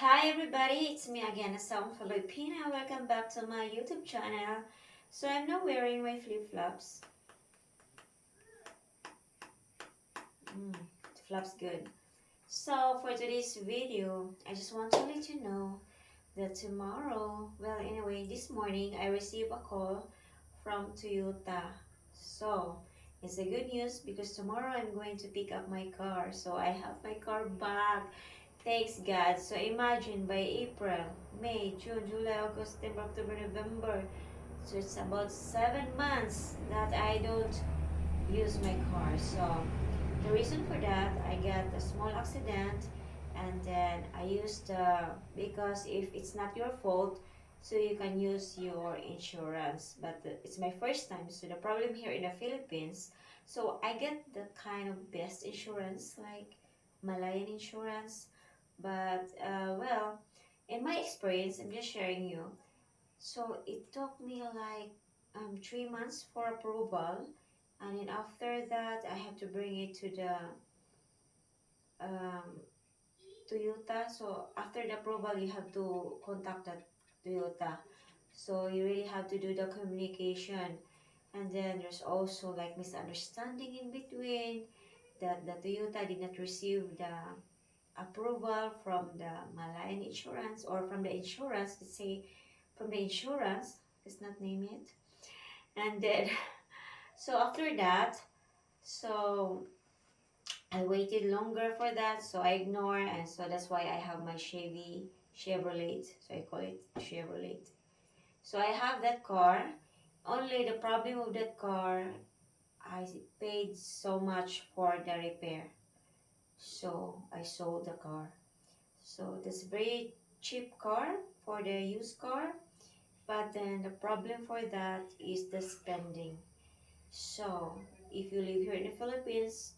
Hi everybody, it's me again, Asam Filipina. Welcome back to my YouTube channel. So I'm now wearing my flip-flops. It flaps good. So for today's video, I just want to let you know that tomorrow, well anyway, this morning I received a call from Toyota. So it's a good news because tomorrow I'm going to pick up my car. So I have my car back. Thanks God. So imagine by April, May, June, July, August, September, October, November. So it's about 7 months that I don't use my car. So the reason for that, I got a small accident and then I used because if it's not your fault, so you can use your insurance. But it's my first time. So the problem here in the Philippines, so I get the kind of best insurance like Malayan insurance. But well, in my experience, I'm just sharing you. So it took me like 3 months for approval, and then after that, I have to bring it to the um, Toyota. So after the approval, you have to contact the Toyota. So you really have to do the communication, and then there's also like misunderstanding in between that the Toyota did not receive the approval from the Malayan insurance or from the insurance, let's say from the insurance, let's not name it. And then, so after that, so I waited longer for that, so I ignore, and so that's why I have my Chevrolet. So I call it Chevrolet. So I have that car. Only the problem with that car, I paid so much for the repair. So I sold the car. So that's very cheap car for the used car. But then the problem for that is the spending. So if you live here in the Philippines,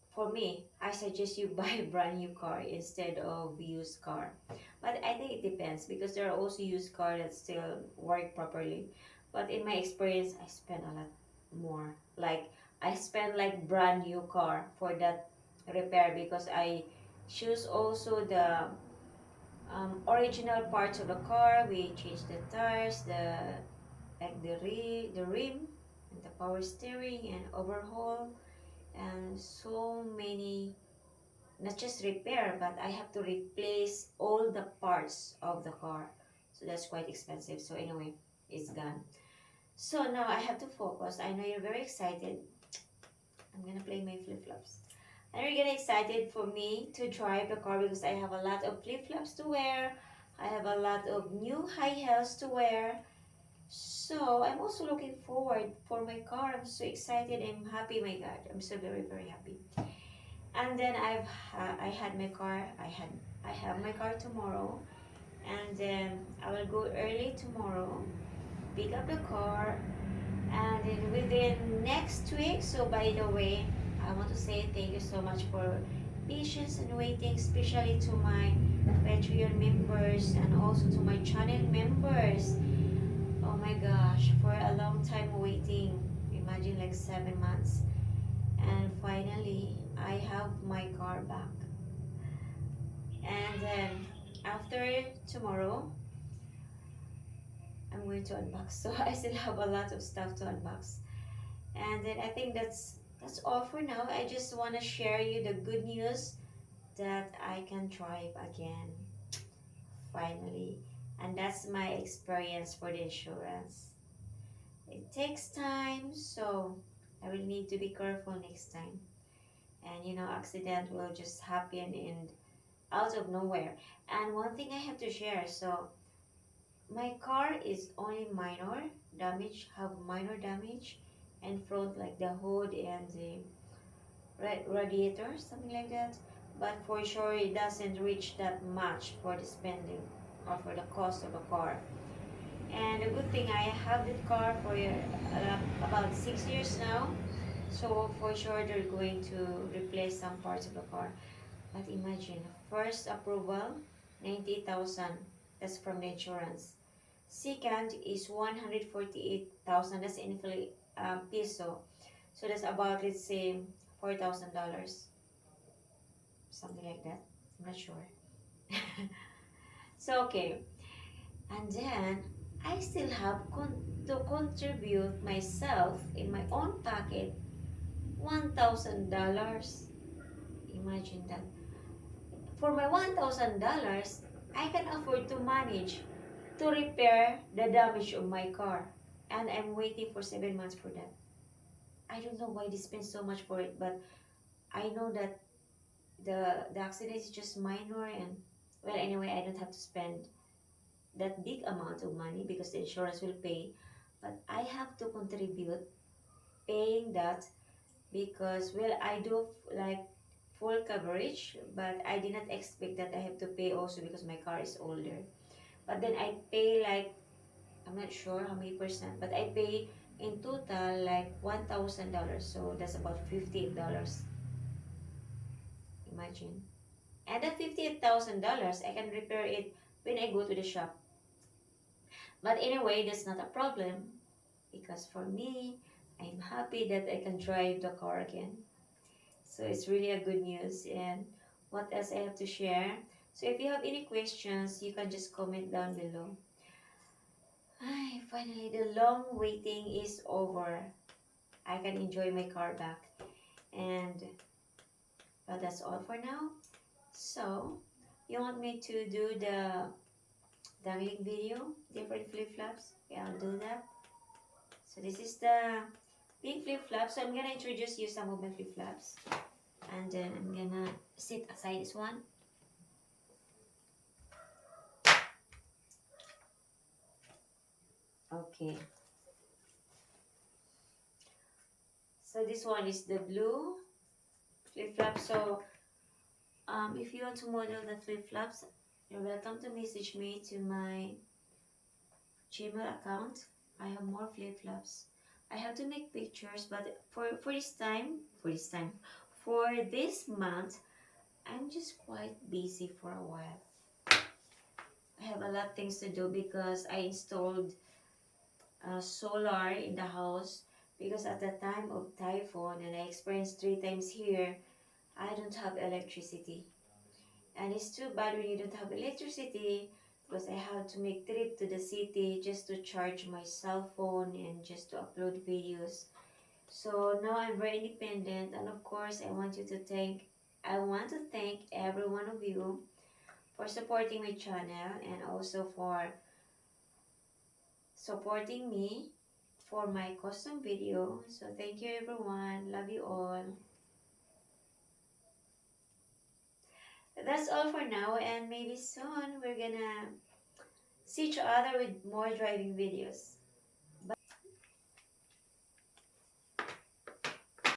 for me, I suggest you buy a brand new car instead of used car. But I think it depends because there are also used car that still work properly. But in my experience, I spend a lot more. Like I spend like brand new car for that repair because I choose also the original parts of the car. We changed the tires, the like the rim, and the power steering, and overhaul, and so many. Not just repair, but I have to replace all the parts of the car. So that's quite expensive. So anyway, it's gone. So now I have to focus. I know you're very excited. I'm gonna play my flip flops. And you're getting excited for me to drive the car because I have a lot of flip flops to wear. I have a lot of new high heels to wear. So I'm also looking forward for my car. I'm so excited. I'm happy. My God, I'm so very happy. And then I had my car. I have my car tomorrow, and then I will go early tomorrow, pick up the car, and then within next week. So by the way, I want to say thank you so much for patience and waiting, especially to my Patreon members and also to my channel members. Oh my gosh, for a long time waiting. Imagine like 7 months. And finally, I have my car back. And then after tomorrow, I'm going to unbox. So I still have a lot of stuff to unbox. And then I think that's all for now. I just want to share you the good news that I can drive again finally. And that's my experience for the insurance. It takes time, so I will need to be careful next time. And accident will just happen in out of nowhere. And one thing I have to share, so my car is only minor damage, have minor damage, and front like the hood and the radiator, something like that. But for sure, it doesn't reach that much for the spending or for the cost of a car. And the good thing, I have that car for about 6 years now. So for sure, they're going to replace some parts of the car. But imagine, first approval, 90,000. That's from the insurance. Second is 148,000. That's in peso. So that's about, let's say, $4,000. Something like that. I'm not sure. So okay, and then I still have to contribute myself in my own pocket $1,000. Imagine that. For my $1,000, I can afford to manage to repair the damage of my car. And I'm waiting for 7 months for that. I don't know why they spend so much for it, but I know that the accident is just minor, and well, anyway, I don't have to spend that big amount of money because the insurance will pay. But I have to contribute paying that because well, I do like full coverage, but I did not expect that I have to pay also because my car is older. But then I pay like, I'm not sure how many percent, but I pay in total like $1,000. So that's about $58. Imagine. And that $58,000, I can repair it when I go to the shop. But anyway, that's not a problem because for me, I'm happy that I can drive the car again. So it's really a good news. And what else I have to share? So if you have any questions, you can just comment down below. Ay, finally, the long waiting is over. I can enjoy my car back. And well, that's all for now. So, you want me to do the dangling video, different flip-flops? Yeah, I'll do that. So this is the pink flip-flops. So I'm gonna introduce you some of my flip-flops. And then I'm gonna sit aside this one. Okay. So this one is the blue flip-flop. So if you want to model the flip-flops, you're welcome to message me to my Gmail account. I have more flip-flops. I have to make pictures, but for this month, I'm just quite busy for a while. I have a lot of things to do because I installed solar in the house because at the time of typhoon, and I experienced 3 times here, I don't have electricity. And it's too bad when you don't have electricity because I have to make trip to the city just to charge my cell phone and just to upload videos. So now I'm very independent, and of course I want to thank every one of you for supporting my channel and also for supporting me for my custom video. So thank you everyone. Love you all. That's all for now, and maybe soon we're gonna see each other with more driving videos.